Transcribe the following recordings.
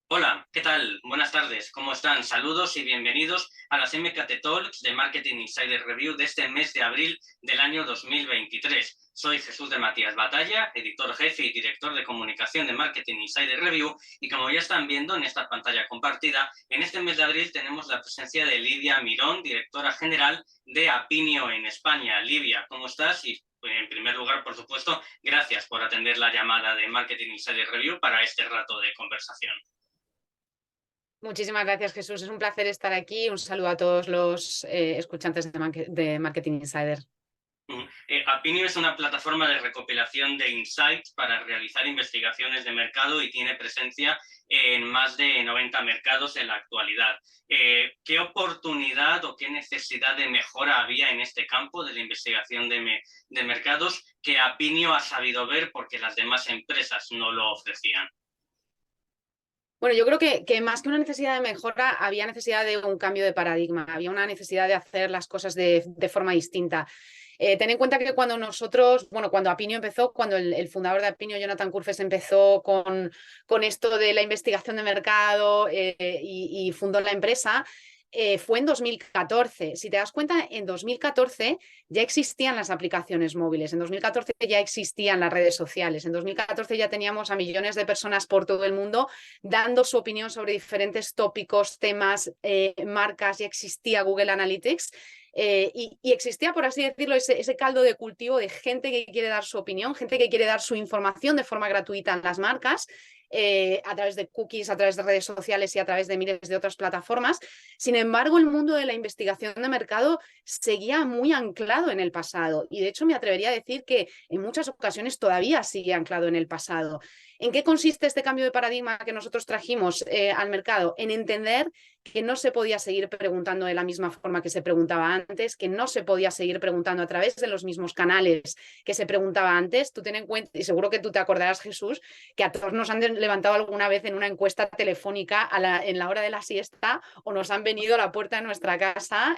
Hola, ¿qué tal? Buenas tardes, ¿cómo están? Saludos y bienvenidos a las MKT Talks de Marketing Insider Review de este mes de abril del año 2023. Soy Jesús de Matías Batalla, editor jefe y director de comunicación de Marketing Insider Review, y como ya están viendo en esta pantalla compartida, en este mes de abril tenemos la presencia de Lidia Mirón, directora general de Apinio en España. Lidia, ¿cómo estás? Y en primer lugar, por supuesto, gracias por atender la llamada de Marketing Insider Review para este rato de conversación. Muchísimas gracias, Jesús. Es un placer estar aquí. Un saludo a todos los escuchantes de Marketing Insider. Apinio es una plataforma de recopilación de insights para realizar investigaciones de mercado y tiene presencia en más de 90 mercados en la actualidad. ¿Qué oportunidad o qué necesidad de mejora había en este campo de la investigación de mercados que Apinio ha sabido ver porque las demás empresas no lo ofrecían? Bueno, yo creo que más que una necesidad de mejora, había necesidad de un cambio de paradigma, había una necesidad de hacer las cosas de forma distinta. Ten en cuenta que cuando nosotros, bueno, cuando Apinio empezó, cuando el fundador de Apinio, Jonathan Kurfes, empezó con esto de la investigación de mercado y fundó la empresa, fue en 2014. Si te das cuenta, en 2014 ya existían las aplicaciones móviles, en 2014 ya existían las redes sociales, en 2014 ya teníamos a millones de personas por todo el mundo dando su opinión sobre diferentes tópicos, temas, marcas, ya existía Google Analytics. Y existía, por así decirlo, ese caldo de cultivo de gente que quiere dar su opinión, gente que quiere dar su información de forma gratuita en las marcas, a través de cookies, a través de redes sociales y a través de miles de otras plataformas. Sin embargo, el mundo de la investigación de mercado seguía muy anclado en el pasado y de hecho me atrevería a decir que en muchas ocasiones todavía sigue anclado en el pasado. ¿En qué consiste este cambio de paradigma que nosotros trajimos al mercado? En entender que no se podía seguir preguntando de la misma forma que se preguntaba antes, que no se podía seguir preguntando a través de los mismos canales que se preguntaba antes. Tú ten en cuenta, y seguro que tú te acordarás, Jesús, que a todos nos han levantado alguna vez en una encuesta telefónica en la hora de la siesta o nos han venido a la puerta de nuestra casa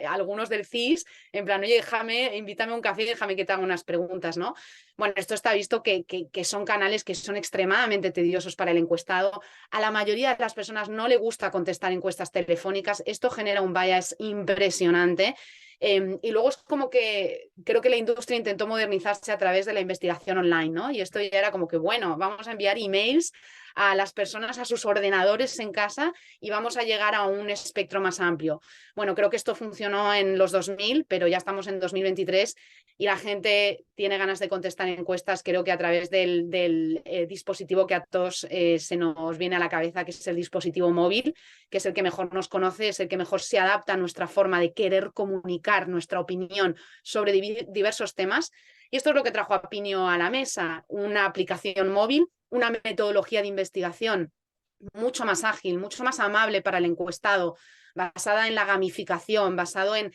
algunos del CIS en plan, oye, déjame, invítame a un café y déjame que te haga unas preguntas, ¿no? Bueno, esto está visto que son canales que son extremadamente tediosos para el encuestado. A la mayoría de las personas no le gusta contestar encuestas telefónicas. Esto genera un bias impresionante. Y luego es como que creo que la industria intentó modernizarse a través de la investigación online, ¿no? Y esto ya era como que, bueno, vamos a enviar emails a las personas a sus ordenadores en casa y vamos a llegar a un espectro más amplio. Bueno, creo que esto funcionó en los 2000, pero ya estamos en 2023 y la gente tiene ganas de contestar encuestas, creo que a través del dispositivo que a todos se nos viene a la cabeza, que es el dispositivo móvil, que es el que mejor nos conoce, es el que mejor se adapta a nuestra forma de querer comunicar nuestra opinión sobre diversos temas. Y esto es lo que trajo Apinio a la mesa, una aplicación móvil, una metodología de investigación mucho más ágil, mucho más amable para el encuestado, basada en la gamificación, basado en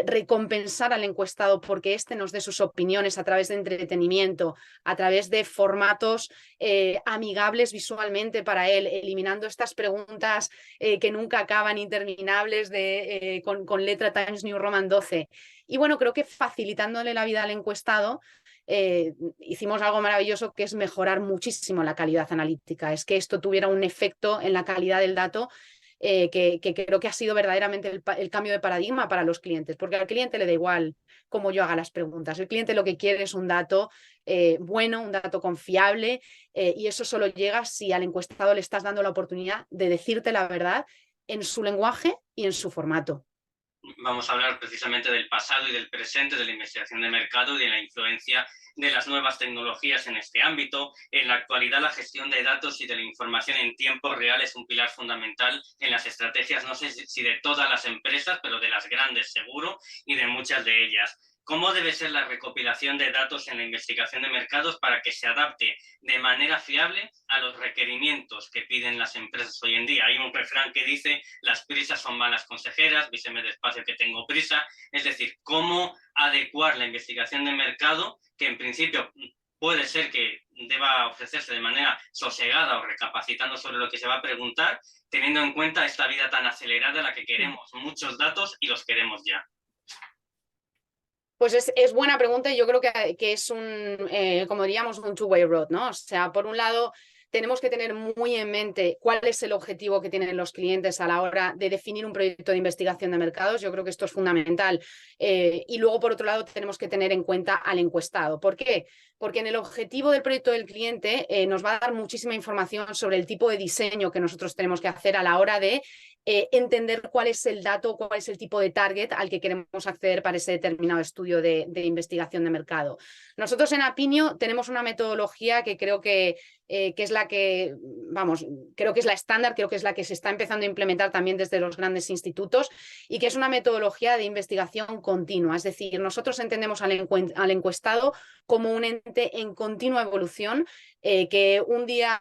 recompensar al encuestado porque éste nos dé sus opiniones a través de entretenimiento, a través de formatos amigables visualmente para él, eliminando estas preguntas que nunca acaban, interminables, con letra Times New Roman 12. Y bueno, creo que facilitándole la vida al encuestado, hicimos algo maravilloso que es mejorar muchísimo la calidad analítica. Es que esto tuviera un efecto en la calidad del dato que creo que ha sido verdaderamente el cambio de paradigma para los clientes, porque al cliente le da igual cómo yo haga las preguntas. El cliente lo que quiere es un dato bueno, un dato confiable, y eso solo llega si al encuestado le estás dando la oportunidad de decirte la verdad en su lenguaje y en su formato. Vamos a hablar precisamente del pasado y del presente de la investigación de mercado y de la influencia de las nuevas tecnologías en este ámbito. En la actualidad, la gestión de datos y de la información en tiempo real es un pilar fundamental en las estrategias, no sé si de todas las empresas, pero de las grandes seguro, y de muchas de ellas. ¿Cómo debe ser la recopilación de datos en la investigación de mercados para que se adapte de manera fiable a los requerimientos que piden las empresas hoy en día? Hay un refrán que dice: las prisas son malas consejeras, víseme despacio que tengo prisa. Es decir, cómo adecuar la investigación de mercado, que en principio puede ser que deba ofrecerse de manera sosegada o recapacitando sobre lo que se va a preguntar, teniendo en cuenta esta vida tan acelerada en la que queremos muchos datos y los queremos ya. Pues es buena pregunta y yo creo que es como diríamos, un two-way road, ¿no? O sea, por un lado, tenemos que tener muy en mente cuál es el objetivo que tienen los clientes a la hora de definir un proyecto de investigación de mercados. Yo creo que esto es fundamental. Y luego, por otro lado, tenemos que tener en cuenta al encuestado. ¿Por qué? Porque en el objetivo del proyecto del cliente nos va a dar muchísima información sobre el tipo de diseño que nosotros tenemos que hacer a la hora de entender cuál es el dato, cuál es el tipo de target al que queremos acceder para ese determinado estudio de investigación de mercado. Nosotros en Apinio tenemos una metodología que creo que es la que, vamos, creo que es la estándar, creo que es la que se está empezando a implementar también desde los grandes institutos y que es una metodología de investigación continua. Es decir, nosotros entendemos al encuestado como un ente en continua evolución, que un día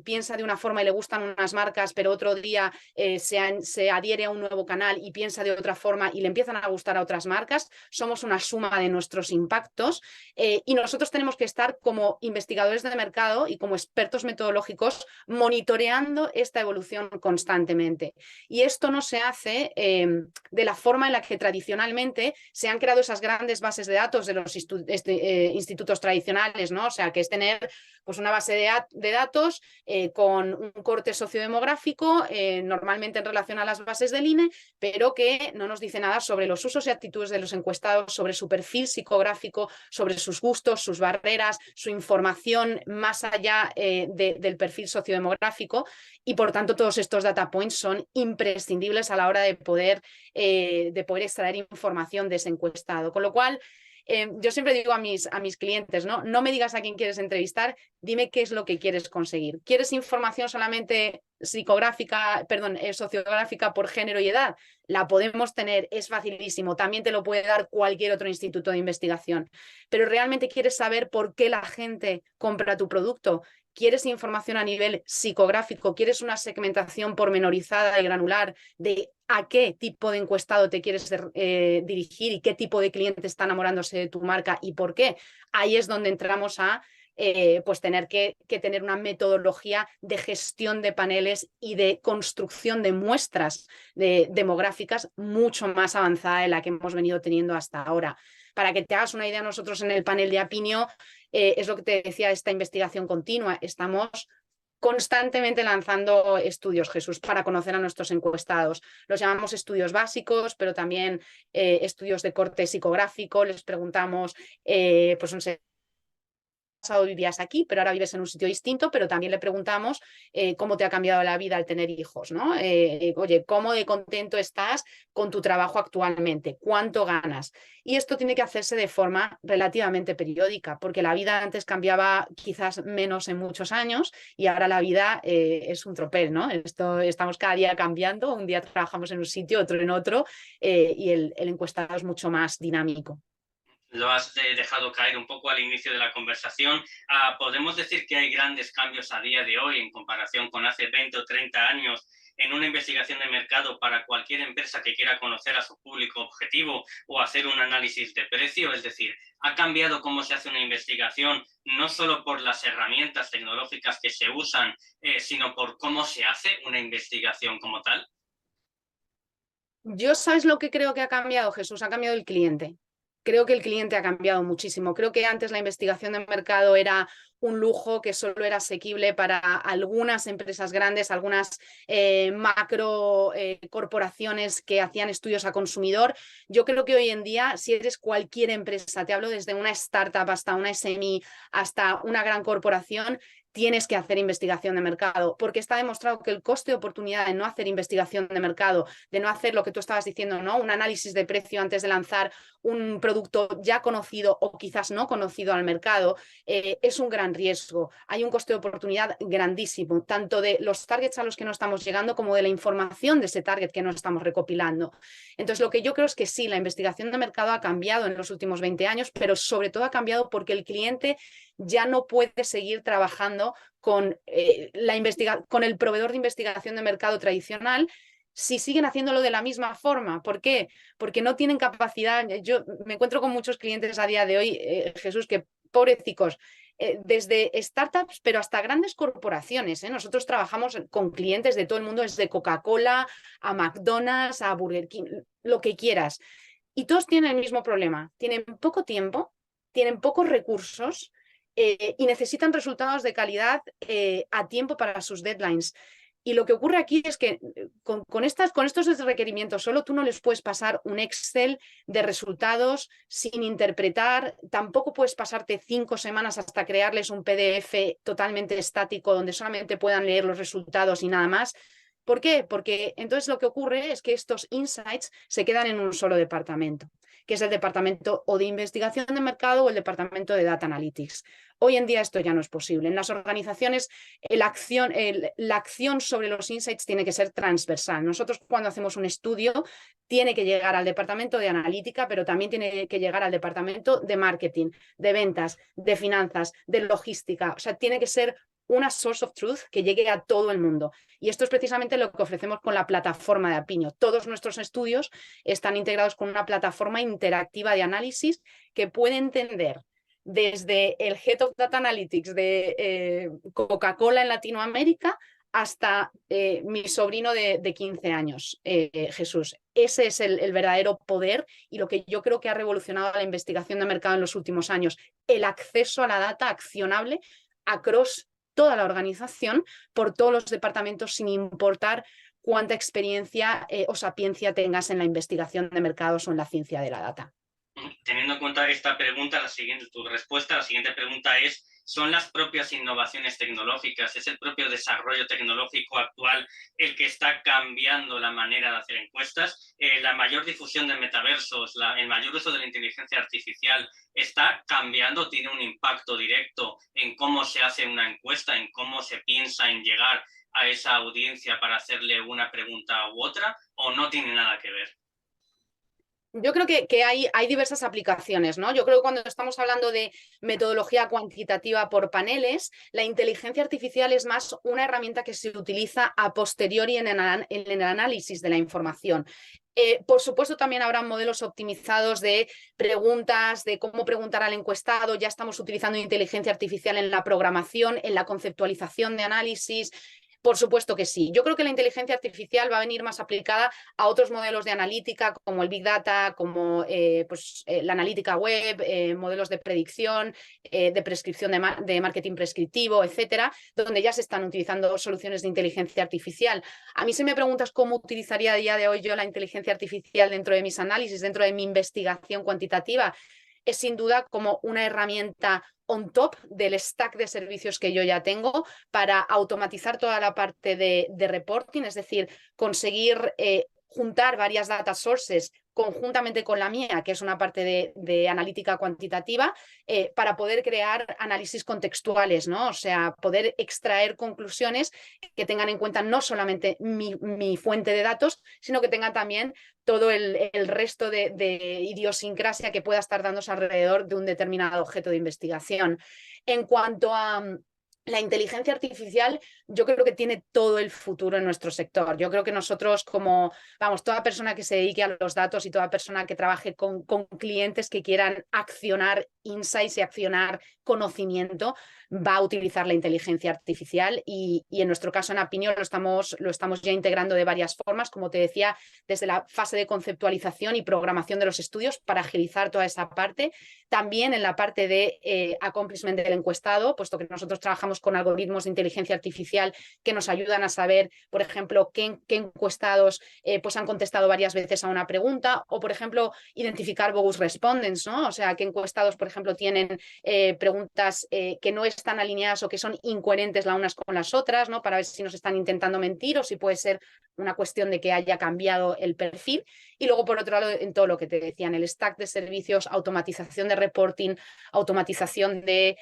piensa de una forma y le gustan unas marcas, pero otro día se adhiere a un nuevo canal y piensa de otra forma y le empiezan a gustar a otras marcas. Somos una suma de nuestros impactos y nosotros tenemos que estar como investigadores de mercado y como expertos metodológicos monitoreando esta evolución constantemente. Y esto no se hace de la forma en la que tradicionalmente se han creado esas grandes bases de datos de los institutos tradicionales, ¿no? O sea, que es tener pues una base de datos con un corte sociodemográfico, normalmente en relación a las bases del INE, pero que no nos dice nada sobre los usos y actitudes de los encuestados, sobre su perfil psicográfico, sobre sus gustos, sus barreras, su información más allá del perfil sociodemográfico, y por tanto todos estos data points son imprescindibles a la hora de poder extraer información de ese encuestado. Con lo cual, yo siempre digo a mis clientes, ¿no? No me digas a quién quieres entrevistar, dime qué es lo que quieres conseguir. ¿Quieres información solamente sociográfica por género y edad? La podemos tener, es facilísimo, también te lo puede dar cualquier otro instituto de investigación. Pero ¿realmente quieres saber por qué la gente compra tu producto? ¿Quieres información a nivel psicográfico? ¿Quieres una segmentación pormenorizada y granular de a qué tipo de encuestado te quieres dirigir y qué tipo de cliente está enamorándose de tu marca y por qué? Ahí es donde entramos a pues tener que tener una metodología de gestión de paneles y de construcción de muestras demográficas mucho más avanzada de la que hemos venido teniendo hasta ahora. Para que te hagas una idea, nosotros en el panel de Apinio, es lo que te decía, esta investigación continua. Estamos constantemente lanzando estudios, Jesús, para conocer a nuestros encuestados. Los llamamos estudios básicos, pero también estudios de corte psicográfico. Les preguntamos, pues no sé, pasado vivías aquí, pero ahora vives en un sitio distinto, pero también le preguntamos cómo te ha cambiado la vida al tener hijos, ¿no? Oye, ¿cómo de contento estás con tu trabajo actualmente? ¿Cuánto ganas? Y esto tiene que hacerse de forma relativamente periódica, porque la vida antes cambiaba quizás menos en muchos años y ahora la vida es un tropel, ¿no? Estamos cada día cambiando, un día trabajamos en un sitio, otro en otro, y el encuestado es mucho más dinámico. Lo has dejado caer un poco al inicio de la conversación. ¿Podemos decir que hay grandes cambios a día de hoy en comparación con hace 20 o 30 años en una investigación de mercado para cualquier empresa que quiera conocer a su público objetivo o hacer un análisis de precio? Es decir, ¿ha cambiado cómo se hace una investigación no solo por las herramientas tecnológicas que se usan, sino por cómo se hace una investigación como tal? Yo, ¿sabes lo que creo que ha cambiado, Jesús? Ha cambiado el cliente. Creo que el cliente ha cambiado muchísimo. Creo que antes la investigación de mercado era un lujo que solo era asequible para algunas empresas grandes, algunas macro corporaciones que hacían estudios a consumidor. Yo creo que hoy en día, si eres cualquier empresa, te hablo desde una startup hasta una SME, hasta una gran corporación, tienes que hacer investigación de mercado, porque está demostrado que el coste de oportunidad de no hacer investigación de mercado, de no hacer lo que tú estabas diciendo, ¿no? Un análisis de precio antes de lanzar un producto ya conocido o quizás no conocido al mercado, es un gran riesgo. Hay un coste de oportunidad grandísimo, tanto de los targets a los que no estamos llegando como de la información de ese target que no estamos recopilando. Entonces, lo que yo creo es que sí, la investigación de mercado ha cambiado en los últimos 20 años, pero sobre todo ha cambiado porque el cliente ya no puede seguir trabajando con, con el proveedor de investigación de mercado tradicional si siguen haciéndolo de la misma forma. ¿Por qué? Porque no tienen capacidad. Yo me encuentro con muchos clientes a día de hoy, Jesús, que pobrecicos, desde startups, pero hasta grandes corporaciones. Nosotros trabajamos con clientes de todo el mundo, desde Coca-Cola a McDonald's, a Burger King, lo que quieras. Y todos tienen el mismo problema. Tienen poco tiempo, tienen pocos recursos y necesitan resultados de calidad a tiempo para sus deadlines. Y lo que ocurre aquí es que con estos requerimientos solo tú no les puedes pasar un Excel de resultados sin interpretar, tampoco puedes pasarte 5 semanas hasta crearles un PDF totalmente estático donde solamente puedan leer los resultados y nada más. ¿Por qué? Porque entonces lo que ocurre es que estos insights se quedan en un solo departamento, que es el departamento o de investigación de mercado o el departamento de data analytics. Hoy en día esto ya no es posible. En las organizaciones la acción sobre los insights tiene que ser transversal. Nosotros cuando hacemos un estudio tiene que llegar al departamento de analítica, pero también tiene que llegar al departamento de marketing, de ventas, de finanzas, de logística. O sea, tiene que ser una source of truth que llegue a todo el mundo. Y esto es precisamente lo que ofrecemos con la plataforma de Appiño. Todos nuestros estudios están integrados con una plataforma interactiva de análisis que puede entender desde el Head of Data Analytics de Coca-Cola en Latinoamérica hasta mi sobrino de 15 años, Jesús. Ese es el verdadero poder y lo que yo creo que ha revolucionado la investigación de mercado en los últimos años. El acceso a la data accionable across toda la organización por todos los departamentos sin importar cuánta experiencia o sapiencia tengas en la investigación de mercados o en la ciencia de la data. Teniendo en cuenta esta pregunta, tu respuesta, la siguiente pregunta es: ¿son las propias innovaciones tecnológicas, es el propio desarrollo tecnológico actual el que está cambiando la manera de hacer encuestas? La mayor difusión de metaversos, el mayor uso de la inteligencia artificial, ¿está cambiando, tiene un impacto directo en cómo se hace una encuesta, en cómo se piensa en llegar a esa audiencia para hacerle una pregunta u otra, o no tiene nada que ver? Yo creo que hay diversas aplicaciones, ¿no? Yo creo que cuando estamos hablando de metodología cuantitativa por paneles, la inteligencia artificial es más una herramienta que se utiliza a posteriori en el análisis de la información. Por supuesto, también habrá modelos optimizados de preguntas, de cómo preguntar al encuestado. Ya estamos utilizando inteligencia artificial en la programación, en la conceptualización de análisis. Por supuesto que sí. Yo creo que la inteligencia artificial va a venir más aplicada a otros modelos de analítica, como el Big Data, como la analítica web, modelos de predicción, de prescripción de marketing prescriptivo, etcétera, donde ya se están utilizando soluciones de inteligencia artificial. A mí, si me preguntas cómo utilizaría a día de hoy yo la inteligencia artificial dentro de mis análisis, dentro de mi investigación cuantitativa, es sin duda como una herramienta on top del stack de servicios que yo ya tengo para automatizar toda la parte de reporting, es decir, conseguir juntar varias data sources conjuntamente con la mía, que es una parte de analítica cuantitativa, para poder crear análisis contextuales, ¿no? O sea, poder extraer conclusiones que tengan en cuenta no solamente mi fuente de datos, sino que tengan también todo el resto de idiosincrasia que pueda estar dándose alrededor de un determinado objeto de investigación. En cuanto a la inteligencia artificial, yo creo que tiene todo el futuro en nuestro sector. Yo creo que nosotros, como, vamos, toda persona que se dedique a los datos y toda persona que trabaje con clientes que quieran accionar insights y accionar conocimiento, va a utilizar la inteligencia artificial y en nuestro caso en Appiño lo estamos ya integrando de varias formas, como te decía, desde la fase de conceptualización y programación de los estudios para agilizar toda esa parte. También en la parte de accomplishment del encuestado, puesto que nosotros trabajamos con algoritmos de inteligencia artificial que nos ayudan a saber, por ejemplo, qué encuestados pues han contestado varias veces a una pregunta o, por ejemplo, identificar bogus respondents, ¿no? O sea, qué encuestados, por ejemplo, tienen preguntas que no están alineadas o que son incoherentes las unas con las otras, ¿no? Para ver si nos están intentando mentir o si puede ser una cuestión de que haya cambiado el perfil. Y luego, por otro lado, en todo lo que te decía, en el stack de servicios, automatización de reporting, automatización de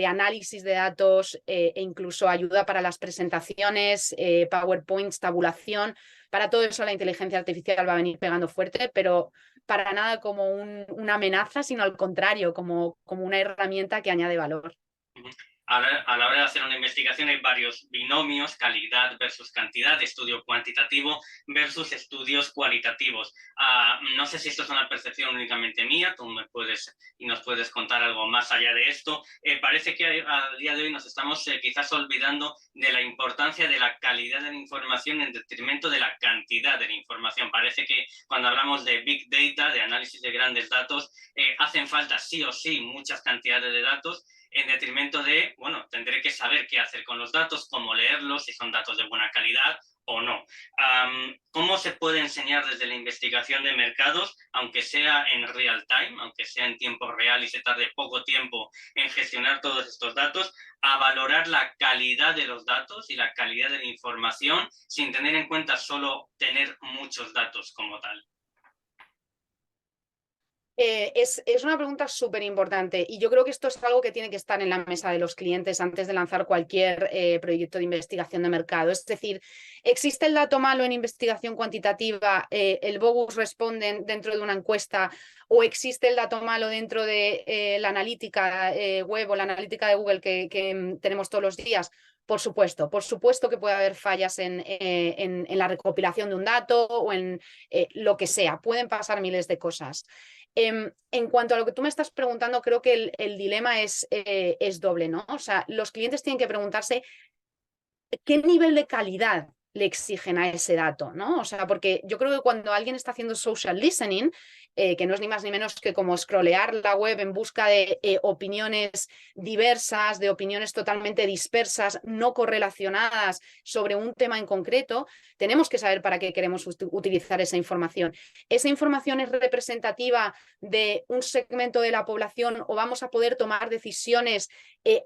análisis de datos e incluso ayuda para las presentaciones, PowerPoints, tabulación. Para todo eso la inteligencia artificial va a venir pegando fuerte, pero para nada como una amenaza, sino al contrario, como una herramienta que añade valor. A la hora de hacer una investigación hay varios binomios, calidad versus cantidad, estudio cuantitativo versus estudios cualitativos. No sé si esto es una percepción únicamente mía, tú me puedes y nos puedes contar algo más allá de esto. Parece que a día de hoy nos estamos quizás olvidando de la importancia de la calidad de la información en detrimento de la cantidad de la información. Parece que cuando hablamos de Big Data, de análisis de grandes datos, hacen falta sí o sí muchas cantidades de datos, en detrimento de, bueno, tendré que saber qué hacer con los datos, cómo leerlos, si son datos de buena calidad o no. ¿Cómo se puede enseñar desde la investigación de mercados, aunque sea en real time, aunque sea en tiempo real y se tarde poco tiempo en gestionar todos estos datos, a valorar la calidad de los datos y la calidad de la información sin tener en cuenta solo tener muchos datos como tal? Es una pregunta súper importante y yo creo que esto es algo que tiene que estar en la mesa de los clientes antes de lanzar cualquier proyecto de investigación de mercado. Es decir, ¿existe el dato malo en investigación cuantitativa, el bogus responde dentro de una encuesta, o existe el dato malo dentro de la analítica web o la analítica de Google que tenemos todos los días? Por supuesto que puede haber fallas en la recopilación de un dato o en lo que sea. Pueden pasar miles de cosas. En cuanto a lo que tú me estás preguntando, creo que el dilema es doble, ¿no? O sea, los clientes tienen que preguntarse qué nivel de calidad le exigen a ese dato, ¿no? O sea, porque yo creo que cuando alguien está haciendo social listening, que no es ni más ni menos que como scrollear la web en busca de opiniones diversas, de opiniones totalmente dispersas, no correlacionadas sobre un tema en concreto, tenemos que saber para qué queremos utilizar esa información. ¿Esa información es representativa de un segmento de la población o vamos a poder tomar decisiones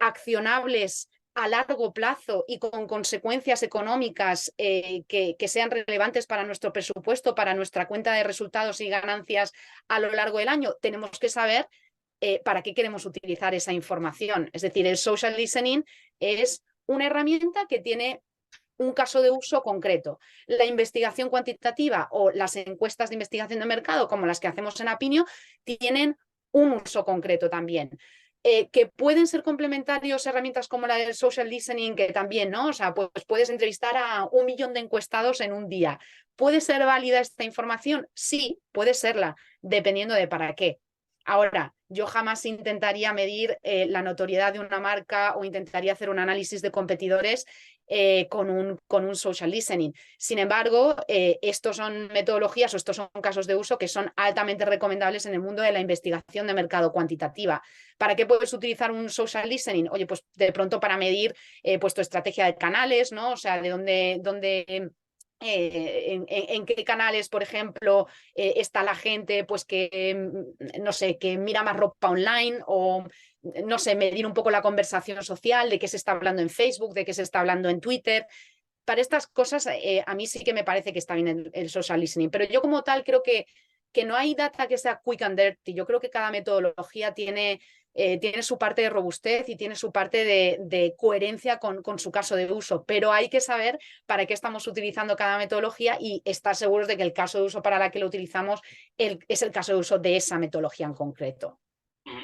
accionables a largo plazo y con consecuencias económicas que sean relevantes para nuestro presupuesto, para nuestra cuenta de resultados y ganancias a lo largo del año? Tenemos que saber para qué queremos utilizar esa información. Es decir, el social listening es una herramienta que tiene un caso de uso concreto. La investigación cuantitativa o las encuestas de investigación de mercado, como las que hacemos en Apinio, tienen un uso concreto también. Que pueden ser complementarios herramientas como la del social listening, que también, ¿no? O sea, pues puedes entrevistar a 1 millón de encuestados en un día. ¿Puede ser válida esta información? Sí, puede serla, dependiendo de para qué. Ahora, yo jamás intentaría medir la notoriedad de una marca o intentaría hacer un análisis de competidores con un social listening. Sin embargo, estos son metodologías o estos son casos de uso que son altamente recomendables en el mundo de la investigación de mercado cuantitativa. ¿Para qué puedes utilizar un social listening? Oye, pues de pronto para medir pues tu estrategia de canales, ¿no? O sea, de dónde en qué canales, por ejemplo, está la gente pues que, no sé, que mira más ropa online, o no sé, medir un poco la conversación social, de qué se está hablando en Facebook, de qué se está hablando en Twitter. Para estas cosas a mí sí que me parece que está bien el social listening, pero yo como tal creo que no hay data que sea quick and dirty. Yo creo que cada metodología tiene su parte de robustez y tiene su parte de coherencia con su caso de uso, pero hay que saber para qué estamos utilizando cada metodología y estar seguros de que el caso de uso para la que lo utilizamos es el caso de uso de esa metodología en concreto.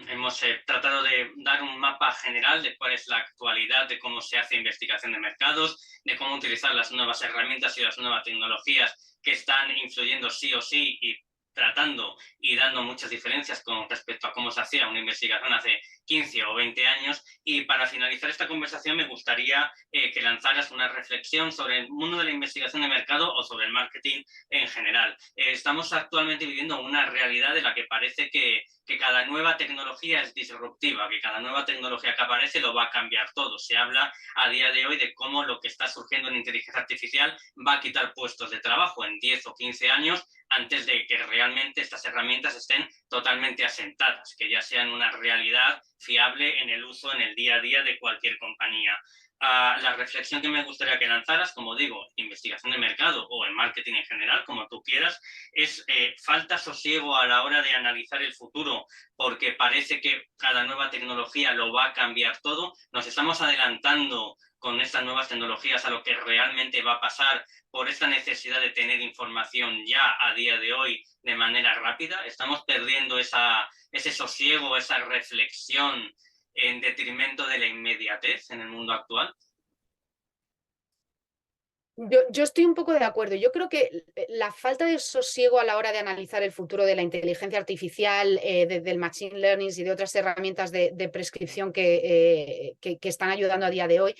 Hemos tratado de dar un mapa general de cuál es la actualidad, de cómo se hace investigación de mercados, de cómo utilizar las nuevas herramientas y las nuevas tecnologías que están influyendo sí o sí y tratando y dando muchas diferencias con respecto a cómo se hacía una investigación hace 15 o 20 años. Y para finalizar esta conversación me gustaría que lanzaras una reflexión sobre el mundo de la investigación de mercado o sobre el marketing en general. Estamos actualmente viviendo una realidad de la que parece que cada nueva tecnología es disruptiva, que cada nueva tecnología que aparece lo va a cambiar todo. Se habla a día de hoy de cómo lo que está surgiendo en inteligencia artificial va a quitar puestos de trabajo en 10 o 15 años antes de que realmente estas herramientas estén totalmente asentadas, que ya sean una realidad fiable en el uso en el día a día de cualquier compañía. La reflexión que me gustaría que lanzaras, como digo, investigación de mercado o en marketing en general, como tú quieras, es falta sosiego a la hora de analizar el futuro, porque parece que cada nueva tecnología lo va a cambiar todo. Nos estamos adelantando con estas nuevas tecnologías a lo que realmente va a pasar por esta necesidad de tener información ya a día de hoy de manera rápida. Estamos perdiendo ese sosiego, esa reflexión en detrimento de la inmediatez en el mundo actual? Yo estoy un poco de acuerdo. Yo creo que la falta de sosiego a la hora de analizar el futuro de la inteligencia artificial, del machine learning y de otras herramientas de prescripción que están ayudando a día de hoy,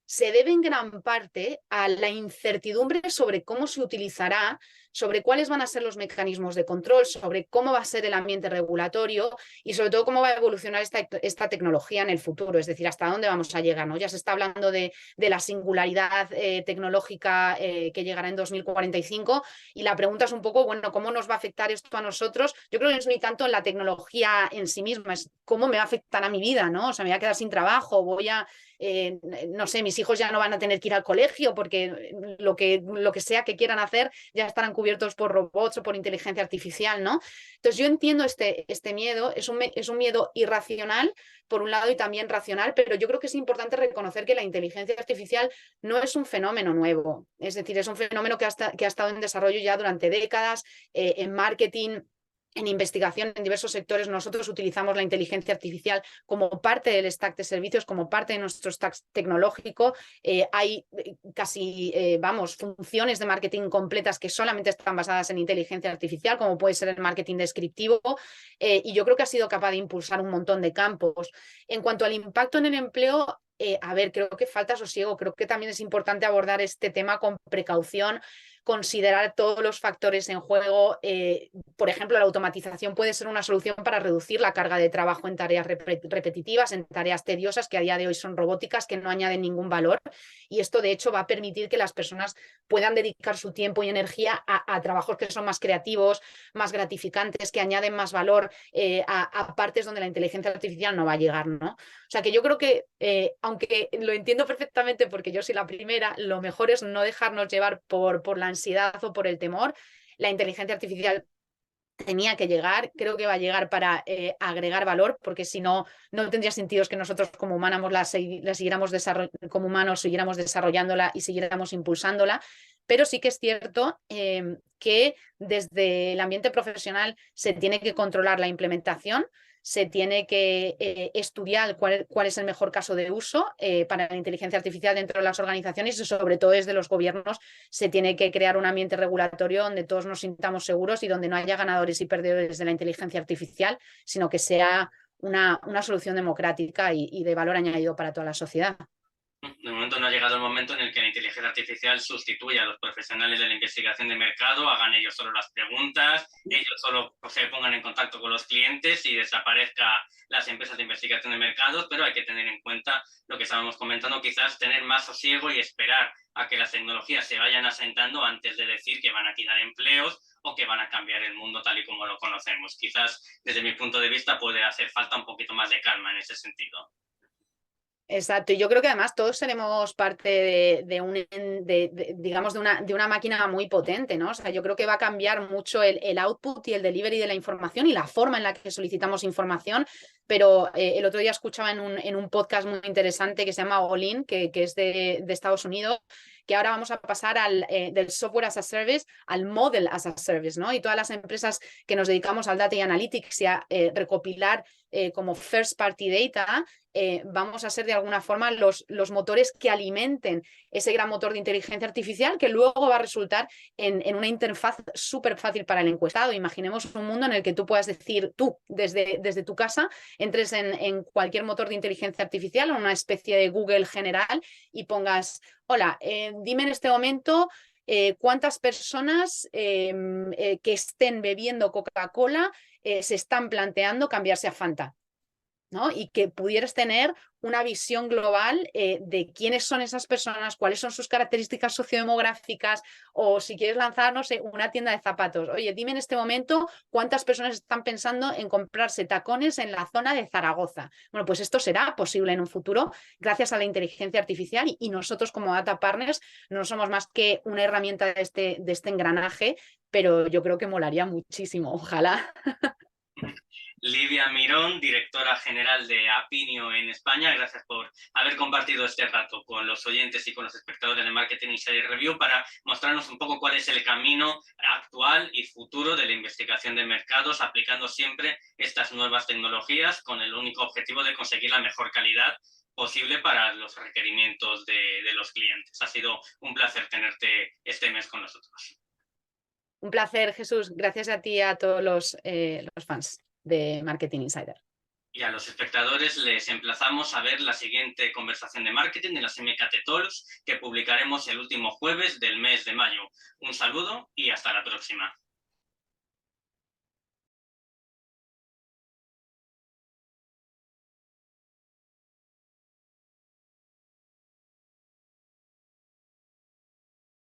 se debe en gran parte a la incertidumbre sobre cómo se utilizará, sobre cuáles van a ser los mecanismos de control, sobre cómo va a ser el ambiente regulatorio y sobre todo cómo va a evolucionar esta tecnología en el futuro, es decir, hasta dónde vamos a llegar, ¿no? Ya se está hablando de la singularidad tecnológica que llegará en 2045 y la pregunta es un poco, bueno, ¿cómo nos va a afectar esto a nosotros? Yo creo que no es ni tanto en la tecnología en sí misma, es cómo me va a afectar a mi vida, ¿no? O sea, me voy a quedar sin trabajo, no sé, mis hijos ya no van a tener que ir al colegio porque lo que sea que quieran hacer ya estarán cubiertos por robots o por inteligencia artificial, ¿no? Entonces yo entiendo este miedo, es un miedo irracional por un lado y también racional, pero yo creo que es importante reconocer que la inteligencia artificial no es un fenómeno nuevo, es decir, es un fenómeno que ha estado en desarrollo ya durante décadas, en marketing, en investigación en diversos sectores. Nosotros utilizamos la inteligencia artificial como parte del stack de servicios, como parte de nuestro stack tecnológico. Hay vamos, funciones de marketing completas que solamente están basadas en inteligencia artificial, como puede ser el marketing descriptivo, y yo creo que ha sido capaz de impulsar un montón de campos. En cuanto al impacto en el empleo, a ver, creo que falta sosiego, creo que también es importante abordar este tema con precaución, considerar todos los factores en juego. Por ejemplo, la automatización puede ser una solución para reducir la carga de trabajo en tareas repetitivas, en tareas tediosas que a día de hoy son robóticas, que no añaden ningún valor. Y esto, de hecho, va a permitir que las personas puedan dedicar su tiempo y energía a trabajos que son más creativos, más gratificantes, que añaden más valor a partes donde la inteligencia artificial no va a llegar, ¿no? O sea que yo creo que, aunque lo entiendo perfectamente porque yo soy la primera, lo mejor es no dejarnos llevar por la ansiedad o por el temor. La inteligencia artificial tenía que llegar, creo que va a llegar para agregar valor, porque si no, no tendría sentido que nosotros como humanos la siguiéramos como humanos siguiéramos desarrollándola y siguiéramos impulsándola. Pero sí que es cierto que desde el ambiente profesional se tiene que controlar la implementación, se tiene que estudiar cuál es el mejor caso de uso para la inteligencia artificial dentro de las organizaciones y sobre todo desde los gobiernos se tiene que crear un ambiente regulatorio donde todos nos sintamos seguros y donde no haya ganadores y perdedores de la inteligencia artificial, sino que sea una solución democrática y de valor añadido para toda la sociedad. De momento no ha llegado el momento en el que la inteligencia artificial sustituya a los profesionales de la investigación de mercado, hagan ellos solo las preguntas, ellos solo se pongan en contacto con los clientes y desaparezca las empresas de investigación de mercados, pero hay que tener en cuenta lo que estábamos comentando, quizás tener más sosiego y esperar a que las tecnologías se vayan asentando antes de decir que van a quitar empleos o que van a cambiar el mundo tal y como lo conocemos. Quizás, desde mi punto de vista, puede hacer falta un poquito más de calma en ese sentido. Exacto, y yo creo que además todos seremos parte digamos, de una máquina muy potente, ¿no? O sea, yo creo que va a cambiar mucho el output y el delivery de la información y la forma en la que solicitamos información, pero el otro día escuchaba en un podcast muy interesante que se llama All In, que es de Estados Unidos, que ahora vamos a pasar del software as a service al model as a service, ¿no? Y todas las empresas que nos dedicamos al data y analytics y a recopilar como first party data, vamos a ser de alguna forma los motores que alimenten ese gran motor de inteligencia artificial que luego va a resultar en una interfaz súper fácil para el encuestado. Imaginemos un mundo en el que tú puedas decir, tú desde tu casa, entres en cualquier motor de inteligencia artificial o una especie de Google general y pongas, hola, dime en este momento cuántas personas que estén bebiendo Coca-Cola se están planteando cambiarse a Fanta, ¿no? Y que pudieras tener una visión global de quiénes son esas personas, cuáles son sus características sociodemográficas, o si quieres lanzar, no sé, una tienda de zapatos. Oye, dime en este momento cuántas personas están pensando en comprarse tacones en la zona de Zaragoza. Bueno, pues esto será posible en un futuro gracias a la inteligencia artificial y nosotros como Data Partners no somos más que una herramienta de este engranaje, pero yo creo que molaría muchísimo, ojalá. Livia Mirón, directora general de Apinio en España. Gracias por haber compartido este rato con los oyentes y con los espectadores de Marketing Insider Review para mostrarnos un poco cuál es el camino actual y futuro de la investigación de mercados, aplicando siempre estas nuevas tecnologías con el único objetivo de conseguir la mejor calidad posible para los requerimientos de los clientes. Ha sido un placer tenerte este mes con nosotros. Un placer, Jesús. Gracias a ti y a todos los fans de Marketing Insider. Y a los espectadores les emplazamos a ver la siguiente conversación de marketing de las MKT Talks que publicaremos el último jueves del mes de mayo. Un saludo y hasta la próxima.